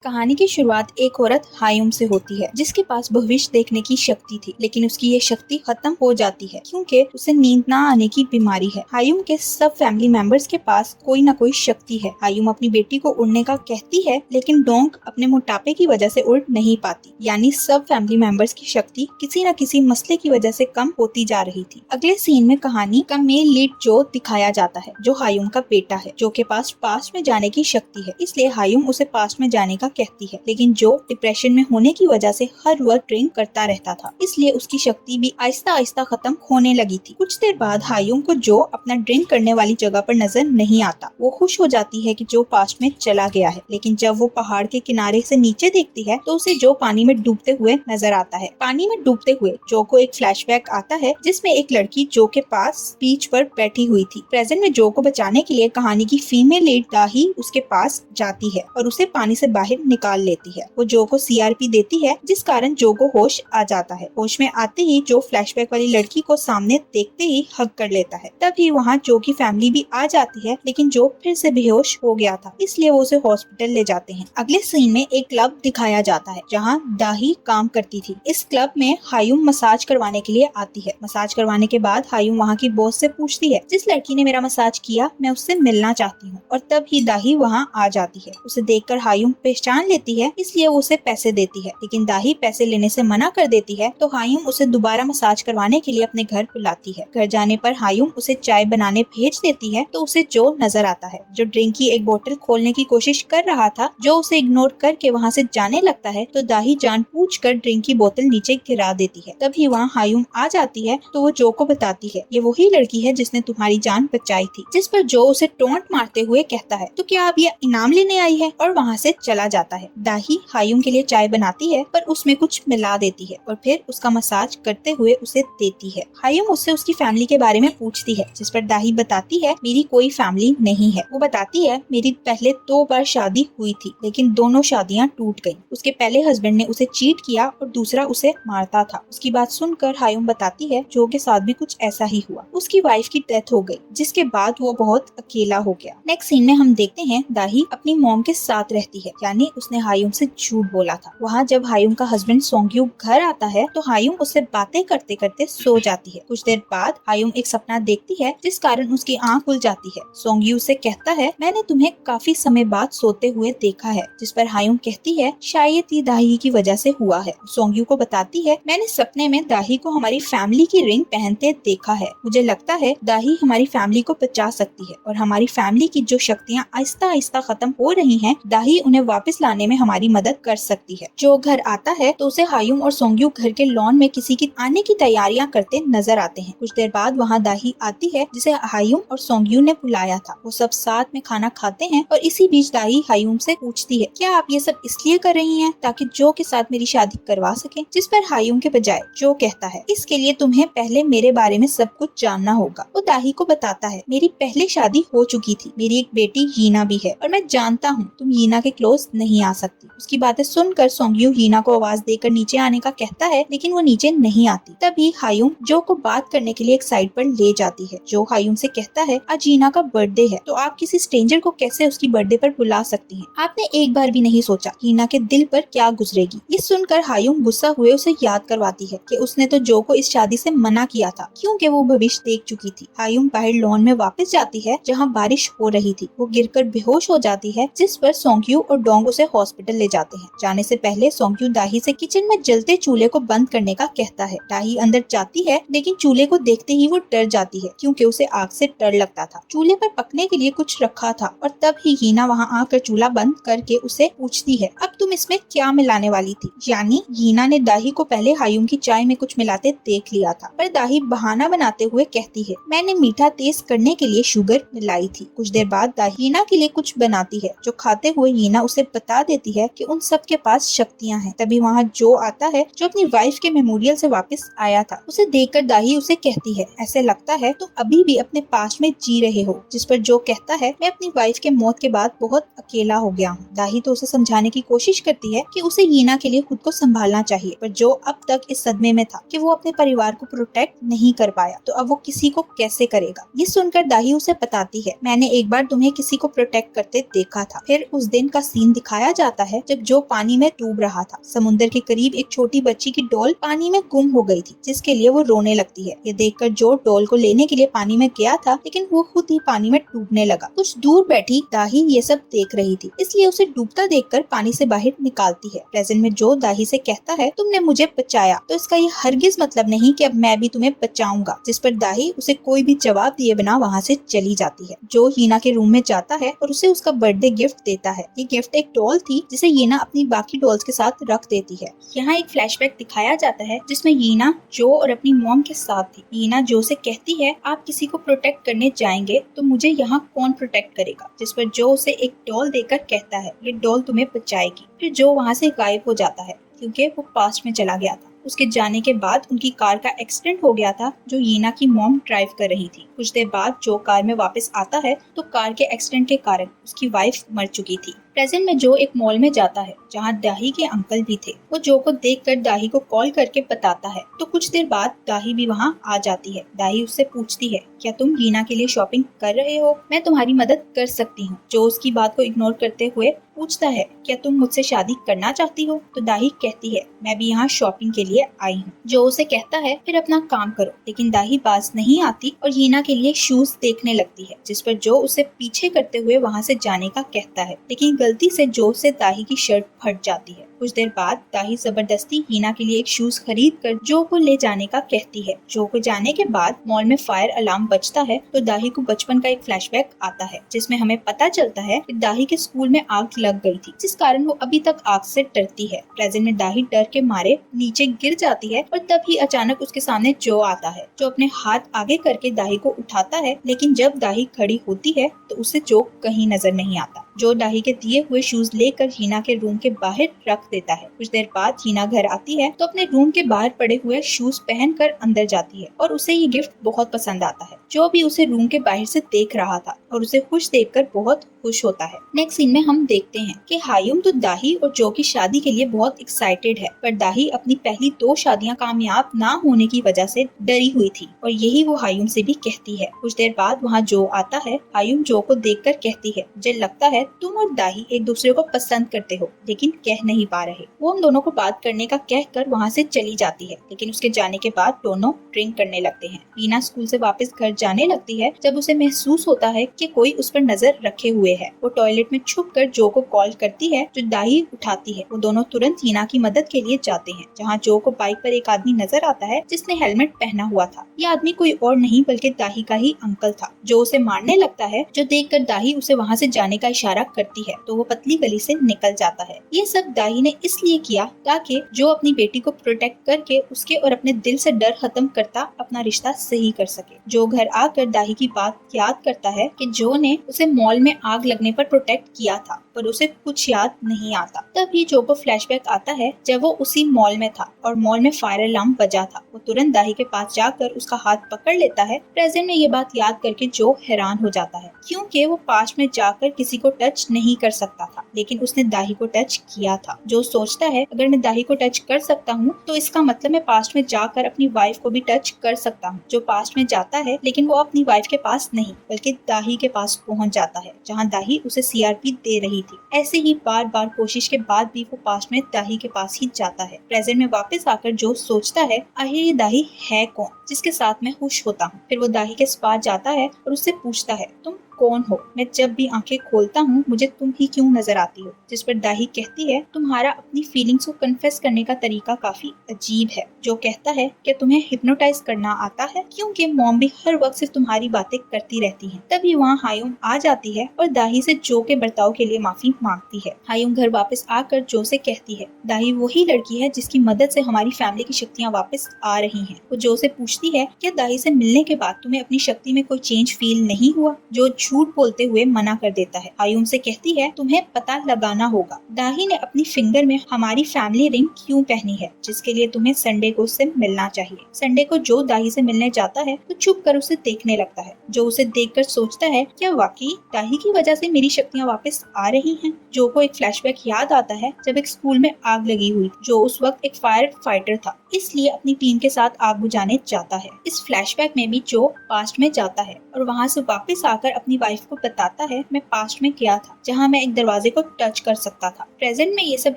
कहानी की शुरुआत एक औरत हायुम से होती है जिसके पास भविष्य देखने की शक्ति थी, लेकिन उसकी ये शक्ति खत्म हो जाती है क्योंकि उसे नींद ना आने की बीमारी है। हायुम के सब फैमिली मेंबर्स के पास कोई ना कोई शक्ति है। हायुम अपनी बेटी को उड़ने का कहती है, लेकिन डोंग अपने मोटापे की वजह से उड़ नहीं पाती। यानी सब फैमिली मेंबर्स की शक्ति किसी न किसी मसले की वजह से कम होती जा रही थी। अगले सीन में कहानी का मेन लीड जो दिखाया जाता है, जो हायुम का बेटा है, जो के पास पास्ट में जाने की शक्ति है। इसलिए हायुम उसे पास्ट में जाने का कहती है, लेकिन जो डिप्रेशन में होने की वजह से हर वक्त ड्रिंक करता रहता था, इसलिए उसकी शक्ति भी आहिस्ता आहिस्ता खत्म होने लगी थी। कुछ देर बाद हायुम को जो अपना ड्रिंक करने वाली जगह पर नजर नहीं आता। वो खुश हो जाती है कि जो पास्ट में चला गया है, लेकिन जब वो पहाड़ के किनारे से नीचे देखती है तो उसे जो पानी में डूबते हुए नजर आता है। पानी में डूबते हुए जो को एक फ्लैशबैक आता है जिसमें एक लड़की जो के पास बीच पर बैठी हुई थी। प्रेजेंट में जो को बचाने के लिए कहानी की फीमेल लीड दाही उसके पास जाती है और उसे पानी से बाहर निकाल लेती है। वो जो को सीआरपी देती है, जिस कारण जो को होश आ जाता है। होश में आते ही जो फ्लैशबैक वाली लड़की को सामने देखते ही हग कर लेता है। तभी वहाँ जो की फैमिली भी आ जाती है, लेकिन जो फिर से बेहोश हो गया था, इसलिए वो उसे हॉस्पिटल ले जाते हैं। अगले सीन में एक क्लब दिखाया जाता है जहाँ दाही काम करती थी। इस क्लब में हायुम मसाज करवाने के लिए आती है। मसाज करवाने के बाद हायुम वहाँ की बॉस से पूछती है, जिस लड़की ने मेरा मसाज किया मैं उससे मिलना चाहती हूँ। और तब ही दाही वहाँ आ जाती है। उसे देखकर हायुम पहचान लेती है, इसलिए वो उसे पैसे देती है, लेकिन दाही पैसे लेने से मना कर देती है। तो हायुम उसे दोबारा मसाज करवाने के लिए अपने घर बुलाती है। घर जाने पर हायुम उसे चाय बनाने भेज देती है तो उसे जो नजर आता है, जो ड्रिंक की एक बोतल खोलने की कोशिश कर रहा था। जो उसे इग्नोर करके वहाँ से जाने लगता है तो दाही जानबूझकर ड्रिंक की बोतल नीचे गिरा देती है। तभी वहाँ हायुम आ जाती है तो वो जो को बताती है, ये वही लड़की है जिसने तुम्हारी जान बचाई थी। जिस पर जो उसे टोंट मारते हुए कहता है, तो क्या आप ये इनाम लेने आई है, और वहाँ से चला जाता है। दाही हायुम के लिए चाय बनाती है पर उसमें कुछ मिला देती है और फिर उसका मसाज करते हुए उसे देती है। हायुम उससे उसकी फैमिली के बारे में पूछती है, जिस पर दाही बताती है, मेरी कोई फैमिली नहीं है। वो बताती है, मेरी पहले 2 बार शादी हुई थी, लेकिन दोनों शादियां टूट गईं। उसके पहले हस्बैंड ने उसे चीट किया और दूसरा उसे मारता था। उसकी बात सुनकर हायुम बताती है, जो के साथ भी कुछ ऐसा ही हुआ। उसकी वाइफ की डेथ हो गई, जिसके बाद वो बहुत अकेला हो गया। नेक्स्ट सीन में हम देखते हैं दाही अपनी मॉम के साथ रहती है, यानी उसने हायुम से झूठ बोला था। वहाँ जब हायुम का हस्बैंड सोंग्यू घर आता है तो हायुम उससे बातें करते करते सो जाती है। कुछ देर बाद हायुम एक सपना देखती है, जिस कारण उसकी आंख खुल जाती है। सोंग्यू से कहता है, मैंने तुम्हें काफी समय बाद सोते हुए देखा है। जिस पर हायुम कहती है, शायद ये दाही की वजह से हुआ है। सोंग्यू को बताती है, मैंने सपने में दाही को हमारी फैमिली की रिंग पहनते देखा है। मुझे लगता है दाही हमारी फैमिली को बचा सकती है और हमारी फैमिली की जो शक्तियाँ आहिस्ता आहिस्ता खत्म हो रही हैं, दाही उन्हें वापस लाने में हमारी मदद कर सकती है। जो घर आता है तो उसे हायुम और सोंग्यू घर के लॉन में किसी की आने की तैयारियां करते नजर आते हैं। कुछ देर बाद वहाँ दाही आती है, जिसे हायुम और सोंग्यू ने बुलाया था। वो सब साथ में खाना खाते हैं और इसी बीच दाही हायुम से पूछती है, क्या आप ये सब इसलिए कर रही हैं ताकि जो के साथ मेरी शादी करवा सके? जिस पर हायुम के बजाय जो कहता है, इसके लिए तुम्हें पहले मेरे बारे में सब कुछ जानना होगा। वो दाही को बताता है, मेरी पहले शादी हो चुकी थी, मेरी एक बेटी यीना भी है और मैं जानता हूँ तुम यीना के क्लोज नहीं आ सकती। उसकी बातें सुनकर सोंग्यू यीना को आवाज देकर नीचे आने का कहता है, लेकिन वो नीचे नहीं आती। तभी हायुम जो को बात करने के लिए एक साइड पर ले जाती है। जो हायुम से कहता है, आज यीना का बर्थडे है, तो आप किसी स्ट्रेंजर को कैसे उसकी बर्थडे पर बुला सकती हैं? आपने एक बार भी नहीं सोचा यीना के दिल पर क्या गुजरेगी? ये सुनकर हायुम गुस्सा हुए उसे याद करवाती है कि उसने तो जो को इस शादी से मना किया था क्योंकि वो भविष्य देख चुकी थी। हायुम बाहर लॉन में वापस जाती है जहाँ बारिश हो रही थी। वो गिरकर बेहोश हो जाती है, जिस पर सोंग्यू और डोंग उसे हॉस्पिटल ले जाते हैं। जाने से पहले सोंग्यू दाही से किचन में जलते चूल्हे को बंद करने का कहता है। दाही अंदर जाती है, लेकिन चूल्हे को देखते ही वो डर जाती है क्योंकि उसे आग से डर लगता था। चूल्हे पर पकने के लिए कुछ रखा था और तब ही हीना वहाँ आकर चूल्हा बंद करके उसे पूछती है, अब तुम इसमें क्या मिलाने वाली थी? यानी हीना ने दाही को पहले हायुम की चाय में कुछ मिलाते देख लिया था, पर दाही बहाना बनाते हुए कहती है, मैंने मीठा तेज करने के लिए शुगर मिलाई थी। कुछ देर बाद दाही हीना के लिए कुछ बनाती है, जो खाते हुए हीना उसे बता देती है कि उन सब के पास शक्तियां हैं। तभी वहाँ जो आता है, जो अपनी वाइफ के मेमोरियल से वापस आया था। उसे देखकर दाही उसे कहती है, ऐसे लगता है तुम अभी भी अपने पास्ट में जी रहे हो। जिस पर जो कहता है, मैं अपनी वाइफ के मौत के बाद बहुत अकेला हो गया हूँ। दाही तो उसे समझाने की कोशिश करती है कि उसे हीना के लिए खुद को संभालना चाहिए, पर जो अब तक इस सदमे में था कि वो अपने परिवार को प्रोटेक्ट नहीं कर पाया, तो अब वो किसी को कैसे करेगा? ये सुनकर दाही उसे बताती है, मैंने एक बार तुम्हें किसी को प्रोटेक्ट करते देखा था। फिर उस दिन का सीन दिखा दिखाया जाता है जब जो पानी में डूब रहा था। समुद्र के करीब एक छोटी बच्ची की डॉल पानी में गुम हो गई थी, जिसके लिए वो रोने लगती है। ये देखकर जो डॉल को लेने के लिए पानी में गया था, लेकिन वो खुद ही पानी में डूबने लगा। कुछ दूर बैठी दाही ये सब देख रही थी, इसलिए उसे डूबता देखकर पानी से बाहर निकालती है। प्रेजेंट में जो दाही से कहता है, तुमने मुझे बचाया, तो इसका ये हरगिज मतलब नहीं कि अब मैं भी तुम्हें बचाऊंगा। जिस पर दाही उसे कोई भी जवाब दिए बिना वहाँ से चली जाती है। जो हीना के रूम में जाता है और उसे उसका बर्थडे गिफ्ट देता है। ये गिफ्ट एक डॉल थी जिसे हीना अपनी बाकी डॉल्स के साथ रख देती है। यहाँ एक फ्लैशबैक दिखाया जाता है जिसमें हीना जो और अपनी मॉम के साथ थी। हीना जो से कहती है, आप किसी को प्रोटेक्ट करने जाएंगे तो मुझे यहाँ कौन प्रोटेक्ट करेगा। जिस पर जो उसे एक डॉल देकर कहता है, ये डॉल तुम्हें बचाएगी। फिर जो वहाँ से गायब हो जाता है क्योंकि वो पास्ट में चला गया था। उसके जाने के बाद उनकी कार का एक्सीडेंट हो गया था जो हीना की मॉम ड्राइव कर रही थी। कुछ देर बाद जो कार में वापस आता है तो कार के एक्सीडेंट के कारण उसकी वाइफ मर चुकी थी। प्रेजेंट में जो एक मॉल में जाता है जहाँ दाही के अंकल भी थे। वो जो को देखकर दाही को कॉल करके बताता है। तो कुछ देर बाद दाही भी वहाँ आ जाती है। दाही उससे पूछती है, क्या तुम हीना के लिए शॉपिंग कर रहे हो? मैं तुम्हारी मदद कर सकती हूँ। जो उसकी बात को इग्नोर करते हुए पूछता है, क्या तुम मुझसे शादी करना चाहती हो? तो दाही कहती है, मैं भी यहाँ शॉपिंग के लिए आई हूँ। जो उसे कहता है, फिर अपना काम करो। लेकिन दाही बाज नहीं आती और हीना के लिए शूज देखने लगती है। जिस पर जो उसे पीछे करते हुए वहाँ से जाने का कहता है, लेकिन गलती से जो से दाही की शर्ट फट जाती है। कुछ देर बाद दाही जबरदस्ती हीना के लिए एक शूज खरीद कर जो को ले जाने का कहती है। जो को जाने के बाद मॉल में फायर अलार्म बजता है तो दाही को बचपन का एक फ्लैशबैक आता है, जिसमें हमें पता चलता है कि दाही के स्कूल में आग लग गई थी, जिस कारण वो अभी तक आग से डरती है। प्रेजेंट में दाही डर के मारे नीचे गिर जाती है और तभी अचानक उसके सामने जो आता है। जो अपने हाथ आगे करके दाही को उठाता है, लेकिन जब दाही खड़ी होती है तो उसे जो कहीं नजर नहीं आता। जो दाही के दिए हुए शूज लेकर हीना के रूम के बाहर रख देता है। कुछ देर बाद हीना घर आती है तो अपने रूम के बाहर पड़े हुए शूज पहनकर अंदर जाती है और उसे ये गिफ्ट बहुत पसंद आता है। जो भी उसे रूम के बाहर से देख रहा था और उसे खुश देखकर बहुत खुश होता है। नेक्स्ट सीन में हम देखते हैं कि हायुम तो दाही और जो की शादी के लिए बहुत एक्साइटेड है, पर दाही अपनी पहली 2 शादियां कामयाब ना होने की वजह से डरी हुई थी और यही वो हायुम से भी कहती है। कुछ देर बाद वहाँ जो आता है। हायुम जो को देखकर कहती है, मुझे लगता है तुम और दाही एक दूसरे को पसंद करते हो, लेकिन कह नहीं पा रहे। वो हम दोनों को बात करने का कहकर वहाँ से चली जाती है, लेकिन उसके जाने के बाद दोनों ड्रिंक करने लगते हैं। हीना स्कूल से वापस घर जाने लगती है जब उसे महसूस होता है कि कोई उस पर नजर रखे हुए है। वो टॉयलेट में छुपकर जो को कॉल करती है जो दाही उठाती है। वो दोनों तुरंत हीना की मदद के लिए जाते हैं, जहाँ जो को बाइक पर एक आदमी नजर आता है जिसने हेलमेट पहना हुआ था। ये आदमी कोई और नहीं बल्कि दाही का ही अंकल था, जो उसे मारने लगता है। जो देखकर दाही उसे वहाँ से जाने का इशारा करती है तो वो पतली गली से निकल जाता है। ये सब दाही ने इसलिए किया ताकि जो अपनी बेटी को प्रोटेक्ट करके उसके और अपने दिल से डर खत्म करता अपना रिश्ता सही कर सके। जो घर आकर दाही की बात याद करता है कि जो ने उसे मॉल में आग लगने पर प्रोटेक्ट किया था, पर उसे कुछ याद नहीं आता। तभी जो को फ्लैशबैक आता है जब वो उसी मॉल में था और मॉल में फायर अलार्म बजा था। वो तुरंत दाही के पास जाकर उसका हाथ पकड़ लेता है। प्रेजेंट में ये बात याद करके जो हैरान हो जाता है, क्योंकि वो पास्ट में जाकर किसी को टच नहीं कर सकता था, लेकिन उसने दाही को टच किया था। जो सोचता है, अगर मैं दाही को टच कर सकता हूँ तो इसका मतलब मैं पास्ट में जाकर अपनी वाइफ को भी टच कर सकता हूँ। जो पास्ट में जाता है, लेकिन वो अपनी वाइफ के पास नहीं बल्कि दाही के पास पहुँच जाता है, जहाँ दाही उसे सीआरपी दे रही थी। ऐसे ही बार बार कोशिश के बाद भी वो पास्ट में दाही के पास ही जाता है। प्रेजेंट में वापस आकर जो सोचता है, आखिर ये दाही है कौन जिसके साथ मैं खुश होता हूँ। फिर वो दाही के पास जाता है और उससे पूछता है, तुम कौन हो? मैं जब भी आंखें खोलता हूँ मुझे तुम ही क्यों नजर आती हो? जिस पर दाही कहती है, तुम्हारा अपनी फीलिंग्स को कन्फेस करने का तरीका काफी अजीब है। जो कहता है कि तुम्हें हिप्नोटाइज करना आता है, क्योंकि मॉम भी हर वक्त सिर्फ तुम्हारी बातें करती रहती है। तभी वहाँ हायुम आ जाती है और दाही से जो के बर्ताव के लिए माफी मांगती है। हायुम घर वापस आकर जो से कहती है, दाही वही लड़की है जिसकी मदद से हमारी फैमिली की शक्तियाँ वापस आ रही हैं। वो जो से पूछती है, क्या दाही से मिलने के बाद तुम्हें अपनी शक्ति में कोई चेंज फील नहीं हुआ? जो झूठ बोलते हुए मना कर देता है। हायुम से कहती है, तुम्हें पता लगाना होगा दाही ने अपनी फिंगर में हमारी फैमिली रिंग क्यों पहनी है, जिसके लिए तुम्हें संडे को उससे मिलना चाहिए। संडे को जो दाही से मिलने जाता है तो छुप कर उसे देखने लगता है। जो उसे देखकर सोचता है, क्या वाकई दाही की वजह से मेरी शक्तियाँ वापस आ रही हैं? जो को एक फ्लैशबैक याद आता है जब एक स्कूल में आग लगी हुई। जो उस वक्त एक फायर फाइटर था, इसलिए अपनी टीम के साथ आग बुझाने जाता है। इस फ्लैशबैक में भी जो पास्ट में जाता है और वहाँ से वापस आकर अपनी वाइफ को बताता है मैं पास्ट में गया था जहाँ मैं एक दरवाजे को टच कर सकता था। प्रेजेंट में ये सब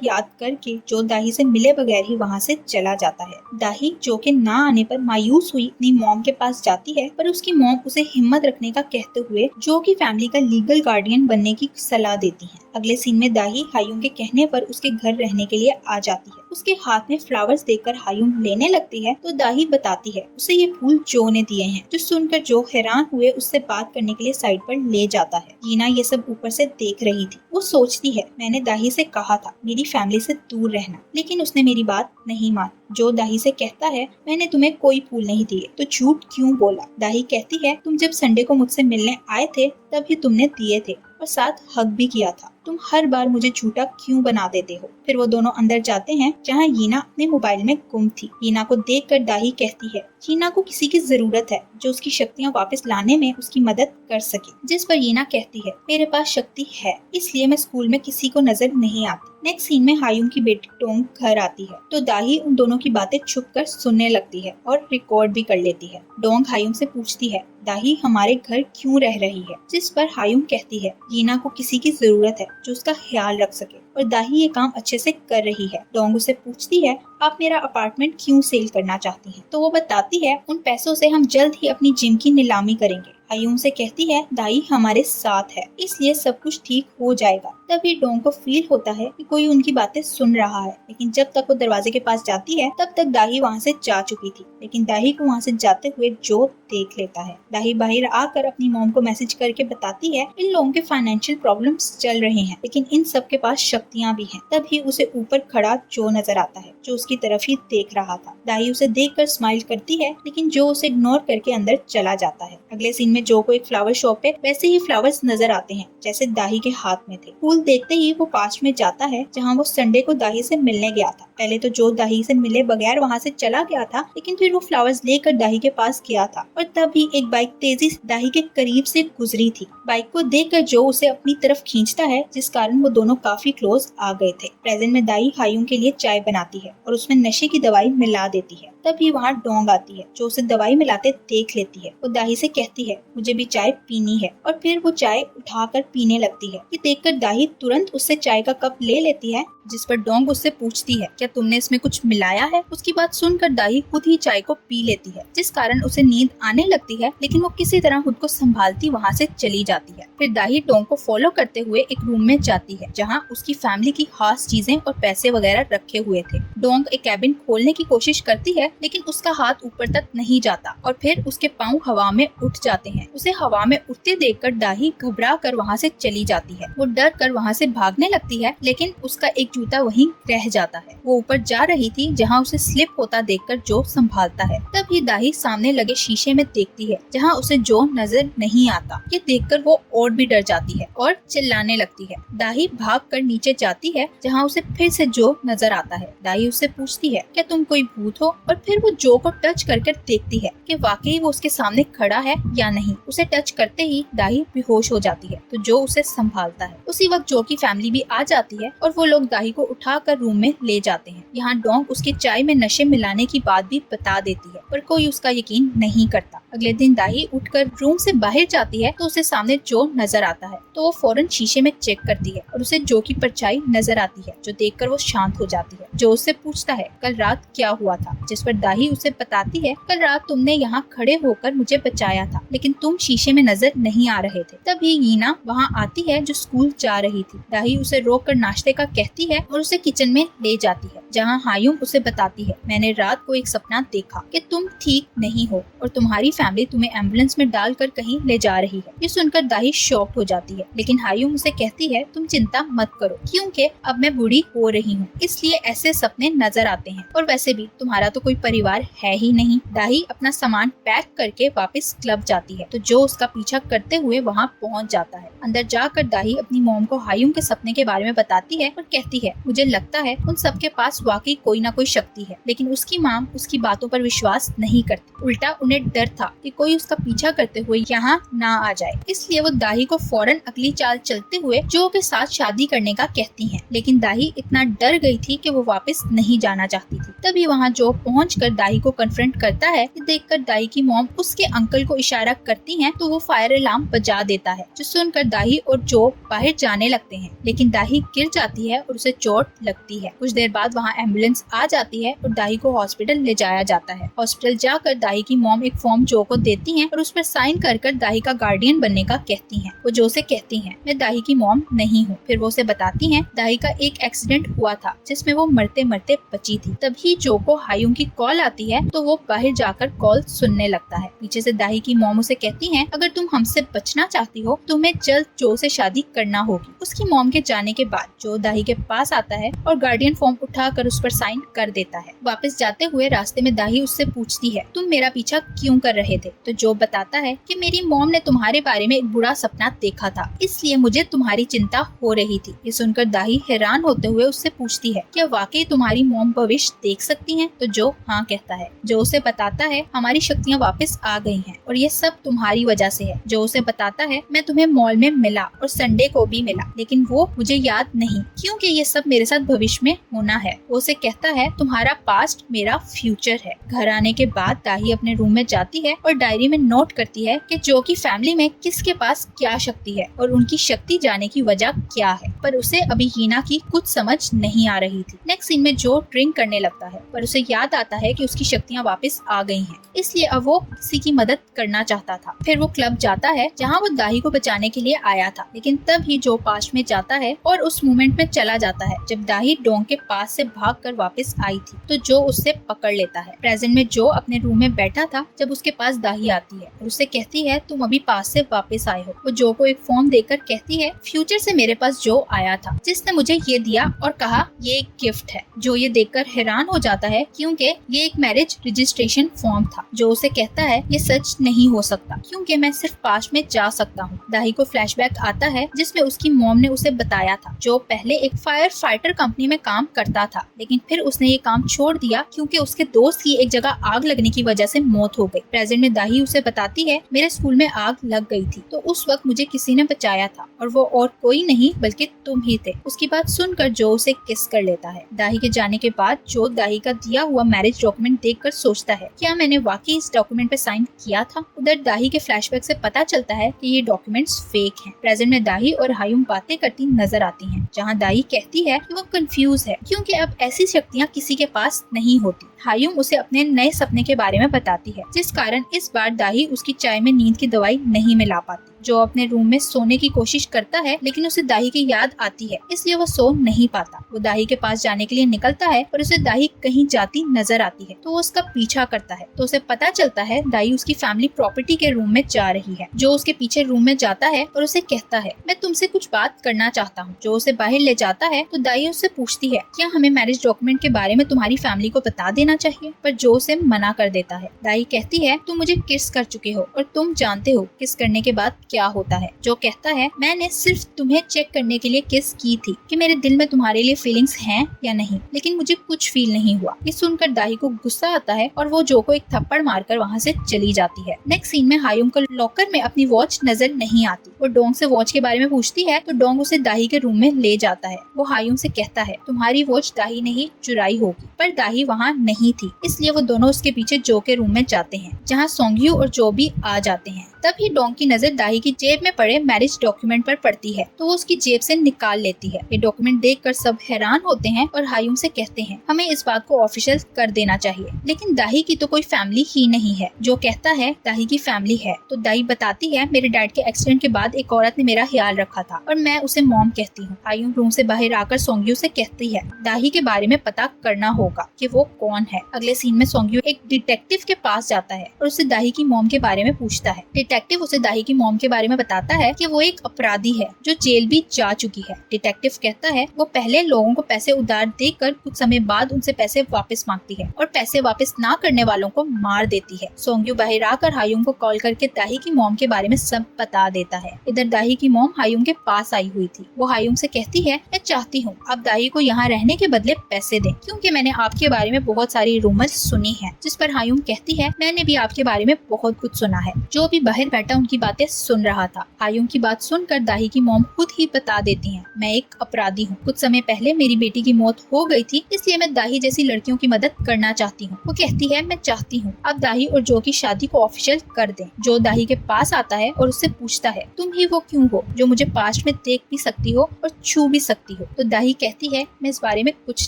याद करके जो दाही से मिले बगैर ही वहाँ से चला जाता है। दाही जो के ना आने पर मायूस हुई अपनी मॉम के पास जाती है, पर उसकी मॉम उसे हिम्मत रखने का कहते हुए जो की फैमिली का लीगल गार्डियन बनने की सलाह देती है। अगले सीन में दाही हायुम के कहने पर उसके घर रहने के लिए आ जाती है। उसके हाथ में फ्लावर्स देखकर हायुम लेने लगती है तो दाही बताती है उसे ये फूल जो ने दिए हैं, जो सुनकर जो हैरान हुए उससे बात करने के लिए साइड पर ले जाता है। हीना ये सब ऊपर से देख रही थी। वो सोचती है मैंने दाही से कहा था मेरी फैमिली से दूर रहना, लेकिन उसने मेरी बात नहीं मानी। जो दाही से कहता है मैंने तुम्हें कोई फूल नहीं दिए तो झूठ क्यों बोला। दाही कहती है तुम जब संडे को मुझसे मिलने आए थे तभी तुमने दिए थे और साथ हक भी किया था। तुम हर बार मुझे झूठा क्यों बना देते हो। फिर वो दोनों अंदर जाते हैं जहाँ हीना अपने मोबाइल में गुम थी। हीना को देखकर दाही कहती है हीना को किसी की जरूरत है जो उसकी शक्तियाँ वापस लाने में उसकी मदद कर सके। जिस पर हीना कहती है मेरे पास शक्ति है इसलिए मैं स्कूल में किसी को नजर नहीं आती। नेक्स्ट सीन में हायुम की बेटी डोंग घर आती है तो दाही उन दोनों की बातें छुपकर सुनने लगती है और रिकॉर्ड भी कर लेती है। डोंग हायुम से पूछती है दाही हमारे घर क्यों रह रही है, जिस पर हायुम कहती है हीना को किसी की जरूरत है जो उसका ख्याल रख सके और दाही ये काम अच्छे से कर रही है। डोंग उसे पूछती है आप मेरा अपार्टमेंट क्यों सेल करना चाहती हैं? तो वो बताती है उन पैसों से हम जल्द ही अपनी जिम की नीलामी करेंगे। हायुम से कहती है दाई हमारे साथ है इसलिए सब कुछ ठीक हो जाएगा। तभी डोंग को फील होता है कि कोई उनकी बातें सुन रहा है, लेकिन जब तक वो दरवाजे के पास जाती है तब तक दाही वहाँ से जा चुकी थी। लेकिन दाही को वहाँ से जाते हुए जो देख लेता है। दाही बाहर आकर अपनी मॉम को मैसेज करके बताती है इन लोगों के फाइनेंशियल प्रॉब्लम्स चल रहे हैं लेकिन इन सब के पास शक्तियाँ भी हैं। तभी उसे ऊपर खड़ा जो नजर आता है जो उसकी तरफ ही देख रहा था। दाही उसे देखकर स्माइल करती है लेकिन जो उसे इग्नोर करके अंदर चला जाता है। अगले सीन में जो को एक फ्लावर शॉप पे वैसे ही फ्लावर्स नजर आते हैं जैसे दाही के हाथ में थे। फूल देखते ही वो पास में जाता है जहाँ वो संडे को दाही से मिलने गया था। पहले तो जो दाही से मिले बगैर वहाँ से चला गया था, लेकिन फिर वो फ्लावर्स लेकर दाही के पास गया था और तभी एक बाइक तेजी से दाही के करीब से गुजरी थी। बाइक को देखकर जो उसे अपनी तरफ खींचता है जिस कारण वो दोनों काफी क्लोज आ गए थे। प्रेजेंट में दाही हायुम के लिए चाय बनाती है और उसमें नशे की दवाई मिला देती है। तभी वहाँ डोंग आती है जो उसे दवाई मिलाते देख लेती है। वो दाही से कहती है मुझे भी चाय पीनी है और फिर वो चाय उठाकर पीने लगती है। ये देखकर दाही तुरंत उससे चाय का कप ले लेती है, जिस पर डोंग उससे पूछती है क्या तुमने इसमें कुछ मिलाया है। उसकी बात सुनकर दाही खुद ही चाय को पी लेती है जिस कारण उसे नींद आने लगती है, लेकिन वो किसी तरह खुद को संभालती वहाँ से चली जाती है। फिर दाही डोंग को फॉलो करते हुए एक रूम में जाती है जहाँ उसकी फैमिली की खास चीजें और पैसे वगैरह रखे हुए थे। डोंग एक कैबिन खोलने की कोशिश करती है लेकिन उसका हाथ ऊपर तक नहीं जाता और फिर उसके पाँव हवा में उठ जाते हैं। उसे हवा में उठते देखकर दाही घबरा कर वहाँ से चली जाती है। वो डर कर वहाँ से भागने लगती है लेकिन उसका एक जूता वहीं रह जाता है। वो ऊपर जा रही थी जहाँ उसे स्लिप होता देखकर जो संभालता है। तभी दाही सामने लगे शीशे में देखती है जहाँ उसे जो नजर नहीं आता। ये देखकर वो और भी डर जाती है और चिल्लाने लगती है। दाही भाग कर नीचे जाती है जहाँ उसे फिर से जो नजर आता है। दाही उससे पूछती है क्या तुम कोई भूत हो, और फिर वो जो को टच करके देखती है कि वाकई वो उसके सामने खड़ा है या नहीं। उसे टच करते ही दाही बेहोश हो जाती है तो जो उसे संभालता है। उसी वक्त जो की फैमिली भी आ जाती है और वो लोग दाही को उठाकर रूम में ले जाते हैं। यहाँ डोंग उसके चाय में नशे मिलाने की बात भी बता देती है पर कोई उसका यकीन नहीं करता। अगले दिन दाही उठकर रूम से बाहर जाती है तो उसे सामने जो नजर आता है तो वो फौरन शीशे में चेक करती है और उसे जो की परछाई नजर आती है जो देखकर वो शांत हो जाती है। जो उससे पूछता है कल रात क्या हुआ था, जिस पर दाही उसे बताती है कल रात तुमने यहाँ खड़े होकर मुझे बचाया था लेकिन तुम शीशे में नजर नहीं आ रहे थे। तभी हीना वहाँ आती है जो स्कूल जा रही थी। दाही उसे रोक कर नाश्ते का कहती है और उसे किचन में ले जाती है जहाँ हायुम उसे बताती है मैंने रात को एक सपना देखा कि तुम ठीक नहीं हो और तुम्हारी फैमिली तुम्हें एम्बुलेंस में डालकर कहीं ले जा रही है। ये सुनकर दाही शॉक्ड हो जाती है लेकिन हायुम उसे कहती है तुम चिंता मत करो क्योंकि अब मैं बूढ़ी हो रही हूँ इसलिए ऐसे सपने नजर आते हैं और वैसे भी तुम्हारा तो कोई परिवार है ही नहीं। दाही अपना सामान पैक करके वापस क्लब जाती है तो जो उसका पीछा करते हुए वहाँ पहुँच जाता है। अंदर जाकर दाही अपनी मॉम को हायुम के सपने के बारे में बताती है और कहती है मुझे लगता है उन सबके पास वाकई कोई ना कोई शक्ति है, लेकिन उसकी माँ उसकी बातों पर विश्वास नहीं करती। उल्टा उन्हें डर था कि कोई उसका पीछा करते हुए यहाँ ना आ जाए, इसलिए वो दाही को फौरन अगली चाल चलते हुए जो के साथ शादी करने का कहती हैं। लेकिन दाही इतना डर गई थी कि वो वापस नहीं जाना चाहती थी। तभी वहाँ जो पहुंचकर दाही को कन्फ्रंट करता है। देखकर दाही की मॉम उसके अंकल को इशारा करती है तो वो फायर अलार्म बजा देता है, जो सुनकर दाही और जो बाहर जाने लगते हैं, लेकिन दाही गिर जाती है और उसे चोट लगती है। कुछ देर बाद वहाँ एम्बुलेंस आ जाती है और दाही को हॉस्पिटल ले जाया जाता है। हॉस्पिटल जाकर दाही की मॉम एक फॉर्म जो को देती है और उस पर साइन कर दाही का गार्डियन बनने का कहती है। वो जो से कहती है मैं दाही की मॉम नहीं हूँ। फिर वो उसे बताती है दाही का एक एक्सीडेंट हुआ था जिसमें वो मरते मरते बची थी। तभी जो को हायुम की कॉल आती है तो वो बाहर जाकर कॉल सुनने लगता है। पीछे से दाही की मॉम उसे कहती है अगर तुम हमसे बचना चाहती हो तो तुम्हें जल्द जो से शादी करना होगी। उसकी मॉम के जाने के बाद जो दाही के पास आता है और गार्डियन फॉर्म उठाकर उस पर साइन कर देता है। वापस जाते हुए रास्ते में दाही उससे पूछती है तुम मेरा पीछा क्यों कर रहे थे? तो जो बताता है कि मेरी मॉम ने तुम्हारे बारे में एक बुरा सपना देखा था, इसलिए मुझे तुम्हारी चिंता हो रही थी। ये सुनकर दाही हैरान होते हुए उससे पूछती है क्या वाकई तुम्हारी मॉम भविष्य देख सकती है? तो जो हाँ कहता है। जो उसे बताता है हमारी शक्तियाँ वापस आ गई हैं और ये सब तुम्हारी वजह से है। जो उसे बताता है मैं तुम्हें मॉल में मिला और संडे को भी मिला, लेकिन वो मुझे याद नहीं क्योंकि ये सब मेरे साथ भविष्य में होना है। वो उसे कहता है तुम्हारा पास्ट मेरा फ्यूचर है। घर आने के बाद दाही अपने रूम में जाती है और डायरी में नोट करती है कि जो की फैमिली में किसके पास क्या शक्ति है और उनकी शक्ति जाने की वजह क्या है, पर उसे अभी हीना की कुछ समझ नहीं आ रही थी। नेक्स्ट सीन में जो ड्रिंक करने लगता है पर उसे याद आता है कि उसकी शक्तियाँ वापस आ गई हैं, इसलिए अब वो किसी की मदद करना चाहता था। फिर वो क्लब जाता है जहाँ वो दाही को बचाने के लिए आया था, लेकिन तब ही जो पास्ट में जाता है और उस मोमेंट में चला जाता है जब दाही डोंग के पास से भागकर वापस आई थी। तो जो उससे पकड़ लेता है। प्रेजेंट में जो अपने रूम में बैठा था जब उसके पास दाही आती है और उससे कहती है तुम अभी पास से वापस आए हो। वो जो को एक फॉर्म देकर कहती है फ्यूचर से मेरे पास जो आया था जिसने मुझे ये दिया और कहा ये एक गिफ्ट है। जो ये देखकर हैरान हो जाता है क्योंकि ये एक मैरिज रजिस्ट्रेशन फॉर्म था। जो उसे कहता है ये सच नहीं हो सकता क्योंकि मैं सिर्फ पास्ट में जा सकता हूँ। दाही को फ्लैशबैक आता है जिसमें उसकी मॉम ने उसे बताया था जो पहले एक फायर फाइटर कंपनी में काम करता था, लेकिन फिर उसने ये काम छोड़ दिया क्योंकि उसके दोस्त की एक जगह आग लगने की वजह से मौत हो गई। प्रेजेंट में दाही उसे बताती है मेरे स्कूल में आग लग गई थी तो उस वक्त मुझे किसी ने बचाया था और वो और कोई नहीं बल्कि तुम ही थे। उसकी बात सुनकर जो उसे किस कर लेता है। दाही के जाने के बाद जो दाही का दिया हुआ मैरिज डॉक्यूमेंट देखकर सोचता है क्या मैंने वाकई इस डॉक्यूमेंट पे साइन किया था। उधर दाही के फ्लैशबैक से पता चलता है कि ये डॉक्यूमेंट्स फेक हैं। प्रेजेंट में दाही और हायुम बातें करती नजर आती हैं, जहां दाही कहती है कि वो कंफ्यूज है क्योंकि अब ऐसी शक्तियां किसी के पास नहीं होती। हायुम उसे अपने नए सपने के बारे में बताती है जिस कारण इस बार दाही उसकी चाय में नींद की दवाई नहीं मिला पाती। जो अपने रूम में सोने की कोशिश करता है लेकिन उसे दाही की याद आती है, इसलिए वो सो नहीं पाता। वो दाही के पास जाने के लिए निकलता है और उसे दाही कहीं जाती नजर आती है तो वो उसका पीछा करता है। तो उसे पता चलता है दाही उसकी फैमिली प्रॉपर्टी के रूम में जा रही है। जो उसके पीछे रूम में जाता है और उसे कहता है मैं तुमसे कुछ बात करना चाहता हूँ। जो उसे बाहर ले जाता है तो दाही उससे पूछती है क्या हमें मैरिज डॉक्यूमेंट के बारे में तुम्हारी फैमिली को बता देना चाहिए, पर जो उसे मना कर देता है। दाही कहती है तुम मुझे किस कर चुके हो और तुम जानते हो किस करने के बाद क्या होता है। जो कहता है मैंने सिर्फ तुम्हें चेक करने के लिए किस की थी कि मेरे दिल में तुम्हारे लिए फीलिंग्स हैं या नहीं, लेकिन मुझे कुछ फील नहीं हुआ। ये सुनकर दाही को गुस्सा आता है और वो जो को एक थप्पड़ मारकर वहाँ से चली जाती है। नेक्स्ट सीन में हायुम को लॉकर में अपनी वॉच नजर नहीं आती। वो डोंग से वॉच के बारे में पूछती है तो डोंग उसे दाही के रूम में ले जाता है। वो हायुम से कहता है तुम्हारी वॉच दाही ने ही चुराई होगी, पर दाही वहाँ नहीं थी, इसलिए वो दोनों उसके पीछे जो के रूम में जाते हैं जहाँ सोंग्यू और जो भी आ जाते हैं। तभी डोंग की नजर दाही की जेब में पड़े मैरिज डॉक्यूमेंट पर पड़ती है तो वो उसकी जेब से निकाल लेती है। ये डॉक्यूमेंट देखकर सब हैरान होते हैं और हायुम से कहते हैं हमें इस बात को ऑफिशियल कर देना चाहिए, लेकिन दाही की तो कोई फैमिली ही नहीं है। जो कहता है दाही की फैमिली है तो दाही बताती है मेरे डैड के एक्सीडेंट के बाद एक औरत ने मेरा ख्याल रखा था और मैं उसे मॉम कहती हूँ। हायुम रूम से बाहर आकर सोंग्यू से कहती है दाही के बारे में पता करना होगा कि वो कौन है। अगले सीन में सोंग्यू एक डिटेक्टिव के पास जाता है और उससे दाही की मॉम के बारे में पूछता है। डिटेक्टिव उसे दाही की मॉम के बारे में बताता है कि वो एक अपराधी है जो जेल भी जा चुकी है। डिटेक्टिव कहता है वो पहले लोगों को पैसे उधार देकर कुछ समय बाद उनसे पैसे वापस मांगती है और पैसे वापस ना करने वालों को मार देती है। सोंग्यू बाहर आकर हायुम को कॉल करके दाही की मॉम के बारे में सब बता देता है। इधर दाही की मॉम हायुम के पास आई हुई थी। वो हायुम से कहती है मैं चाहती हूँ आप दाही को यहाँ रहने के बदले पैसे दें क्योंकि मैंने आपके बारे में बहुत सारी रूमर्स सुनी है। जिस पर हायुम कहती है मैंने भी आपके बारे में बहुत कुछ सुना है। जो भी बाहर बाहर बैठा उनकी बातें सुन रहा था। हायुम की बात सुनकर दाही की मॉम खुद ही बता देती हैं, मैं एक अपराधी हूँ। कुछ समय पहले मेरी बेटी की मौत हो गई थी, इसलिए मैं दाही जैसी लड़कियों की मदद करना चाहती हूँ। वो कहती है, मैं चाहती हूँ अब दाही और जो की शादी को ऑफिशियल कर दें। जो दाही के पास आता है और उससे पूछता है, तुम ही वो क्यों हो जो मुझे पास्ट में देख भी सकती हो और छू भी सकती हो? तो दाही कहती है, मैं इस बारे में कुछ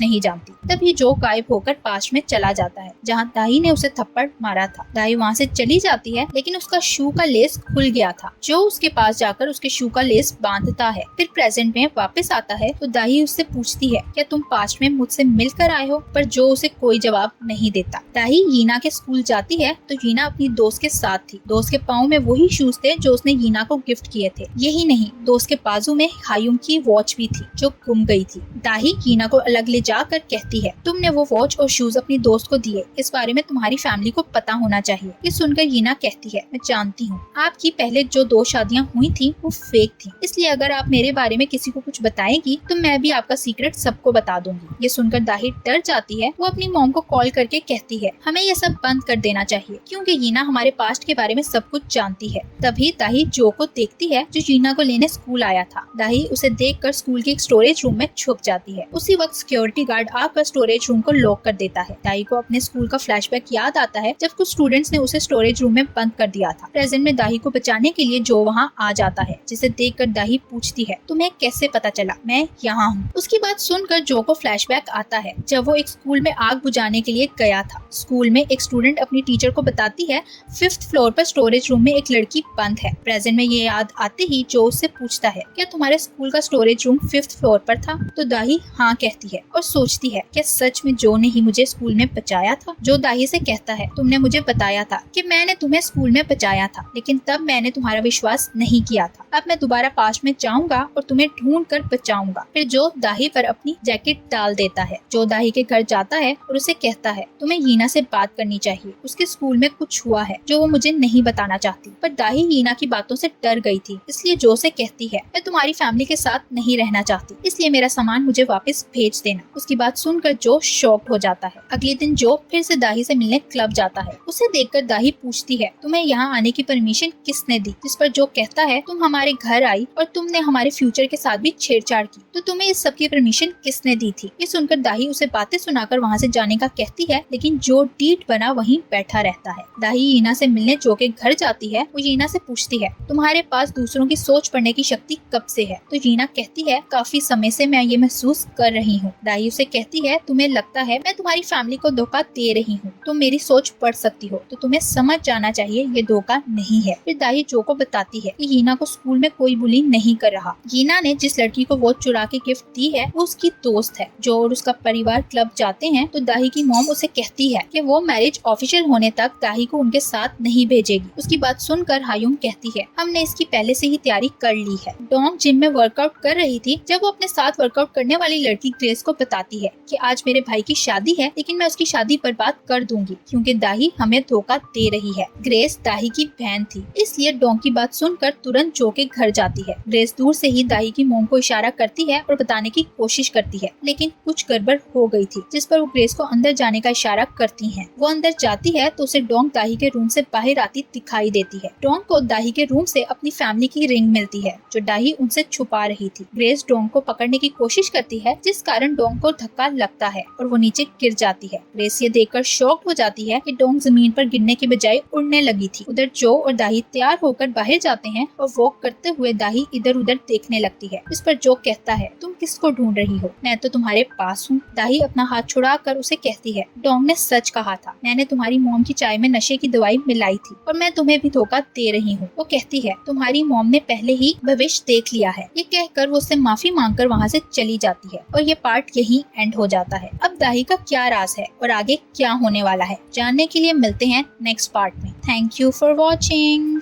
नहीं जानती। तभी जो गायब होकर पास्ट में चला जाता है जहाँ दाही ने उसे थप्पड़ मारा था। दाही वहाँ से चली जाती है, लेकिन उसका शू का लेस खुल गया था। जो उसके पास जाकर उसके शू का लेस बांधता है। फिर प्रेजेंट में वापस आता है तो दाही उससे पूछती है, क्या तुम पास्ट में मुझसे मिलकर आए हो? पर जो उसे कोई जवाब नहीं देता। दाही यीना के स्कूल जाती है तो यीना अपनी दोस्त के साथ थी। दोस्त के पाँव में वही शूज थे जो उसने यीना को गिफ्ट किए थे। यही नहीं, दोस्त के बाजू में हायुम की वॉच भी थी जो गुम गई थी। दाही यीना को अलग ले जाकर कहती है, तुमने वो वॉच और शूज अपनी दोस्त को दिए, इस बारे में तुम्हारी फैमिली को पता होना चाहिए। ये सुनकर यीना कहती है, मैं जानती हूँ आपकी पहले जो 2 शादियाँ हुई थी वो फेक थी, इसलिए अगर आप मेरे बारे में किसी को कुछ बताएगी तो मैं भी आपका सीक्रेट सबको बता दूंगी। ये सुनकर दाही डर जाती है। वो अपनी मॉम को कॉल करके कहती है, हमें ये सब बंद कर देना चाहिए क्योंकि यीना हमारे पास्ट के बारे में सब कुछ जानती है। तभी दाही जो को देखती है जो यीना को लेने स्कूल आया था। दाही उसे देखकर स्कूल के एक स्टोरेज रूम में छुप जाती है। उसी वक्त सिक्योरिटी गार्ड आकर स्टोरेज रूम को लॉक कर देता है। दाही को अपने स्कूल का फ्लैशबैक याद आता है जब कुछ स्टूडेंट्स ने उसे स्टोरेज रूम में बंद कर दिया था। प्रेजेंट में दाही को बचाने के लिए जो वहाँ आ जाता है, जिसे देखकर दाही पूछती है, तुम्हें कैसे पता चला मैं यहाँ हूँ? उसकी बात सुनकर जो को फ्लैशबैक आता है जब वो एक स्कूल में आग बुझाने के लिए गया था। स्कूल में एक स्टूडेंट अपनी टीचर को बताती है 5th फ्लोर पर स्टोरेज रूम में एक लड़की बंद है। प्रेजेंट में ये याद आते ही जो उससे पूछता है, क्या तुम्हारे स्कूल का स्टोरेज रूम 5th फ्लोर पर था? तो दाही हाँ कहती है और सोचती है, क्या सच में जो ने ही मुझे स्कूल में बचाया था? जो दाही से कहता है, तुमने मुझे बताया था कि मैंने तुम्हें स्कूल में बचाया था, लेकिन तब मैंने तुम्हारा विश्वास नहीं किया था। अब मैं दोबारा पास्ट में जाऊंगा और तुम्हें ढूंढ कर बचाऊंगा। फिर जो दाही पर अपनी जैकेट डाल देता है। जो दाही के घर जाता है और उसे कहता है, तुम्हें यीना से बात करनी चाहिए, उसके स्कूल में कुछ हुआ है जो वो मुझे नहीं बताना चाहती। पर दाही यीना की बातों से डर गई थी, इसलिए जो से कहती है, मैं तुम्हारी फैमिली के साथ नहीं रहना चाहती, इसलिए मेरा सामान मुझे वापस भेज देना। उसकी बात सुनकर जो शॉक्ड हो जाता है। अगले दिन जो फिर से दाही से मिलने क्लब जाता है। उसे देखकर दाही पूछती है, तुम्हें यहाँ आने की परमिशन किसने दी? जिस पर जो कहता है, तुम हमारे घर आई और तुमने हमारे फ्यूचर के साथ भी छेड़छाड़ की, तो तुम्हें इस सब की परमिशन किसने दी थी? ये सुनकर दाही उसे बातें सुनाकर वहाँ से जाने का कहती है, लेकिन जो डीट बना वहीं बैठा रहता है। दाही यीना से मिलने जो के घर जाती है। वो यीना से पूछती है, तुम्हारे पास दूसरों की सोच पढ़ने की शक्ति कब से है? तो यीना कहती है, काफी समय से मैं ये महसूस कर रही हूँ। दाही उसे कहती है, तुम्हें लगता है मैं तुम्हारी फैमिली को धोखा दे रही हूँ, तुम मेरी सोच पढ़ सकती हो, तो तुम्हें समझ जाना चाहिए ये धोखा नहीं है। फिर दाही जो को बताती है कि यीना को स्कूल में कोई बुली नहीं कर रहा। यीना ने जिस लड़की को वो चुरा के गिफ्ट दी है वो उसकी दोस्त है। जो और उसका परिवार क्लब जाते हैं तो दाही की मॉम उसे कहती है कि वो मैरिज ऑफिशियल होने तक दाही को उनके साथ नहीं भेजेगी। उसकी बात सुनकर हायुम कहती है, हमने इसकी पहले से ही तैयारी कर ली है। डोंग जिम में वर्कआउट कर रही थी जब वो अपने साथ वर्कआउट करने वाली लड़की ग्रेस को बताती है कि आज मेरे भाई की शादी है, लेकिन मैं उसकी शादी बर्बाद कर दूंगी क्योंकि दाही हमें धोखा दे रही है। ग्रेस दाही की बहन थी, इसलिए डोंग की बात सुनकर तुरंत जो के घर जाती है। ग्रेस दूर से ही दाही की मॉम को इशारा करती है और बताने की कोशिश करती है, लेकिन कुछ गड़बड़ हो गई थी, जिस पर वो ग्रेस को अंदर जाने का इशारा करती है। वो अंदर जाती है तो उसे डोंग दाही के रूम से बाहर आती दिखाई देती है। डोंग को दाही के रूम से अपनी फैमिली की रिंग मिलती है जो दाही उनसे छुपा रही थी। ग्रेस डोंग को पकड़ने की कोशिश करती है, जिस कारण डोंग को धक्का लगता है और वो नीचे गिर जाती है। ग्रेस ये देखकर शॉक्ड हो जाती है कि डोंग जमीन पर गिरने के बजाय उड़ने लगी थी। उधर जो और दाही तैयार होकर बाहर जाते हैं और वॉक करते हुए दाही इधर उधर देखने लगती है। इस पर जो कहता है, तुम किसको ढूंढ रही हो? मैं तो तुम्हारे पास हूँ। दाही अपना हाथ छुड़ा कर उसे कहती है, डोंग ने सच कहा था, मैंने तुम्हारी मॉम की चाय में नशे की दवाई मिलाई थी और मैं तुम्हें भी धोखा दे रही हूँ। वो कहती है, तुम्हारी मॉम ने पहले ही भविष्य देख लिया है। ये कहकर वो उससे माफी मांगकर वहाँ से चली जाती है और ये पार्ट यही एंड हो जाता है। अब दाही का क्या राज है और आगे क्या होने वाला है, जानने के लिए मिलते हैं नेक्स्ट पार्ट में। Thank you for watching.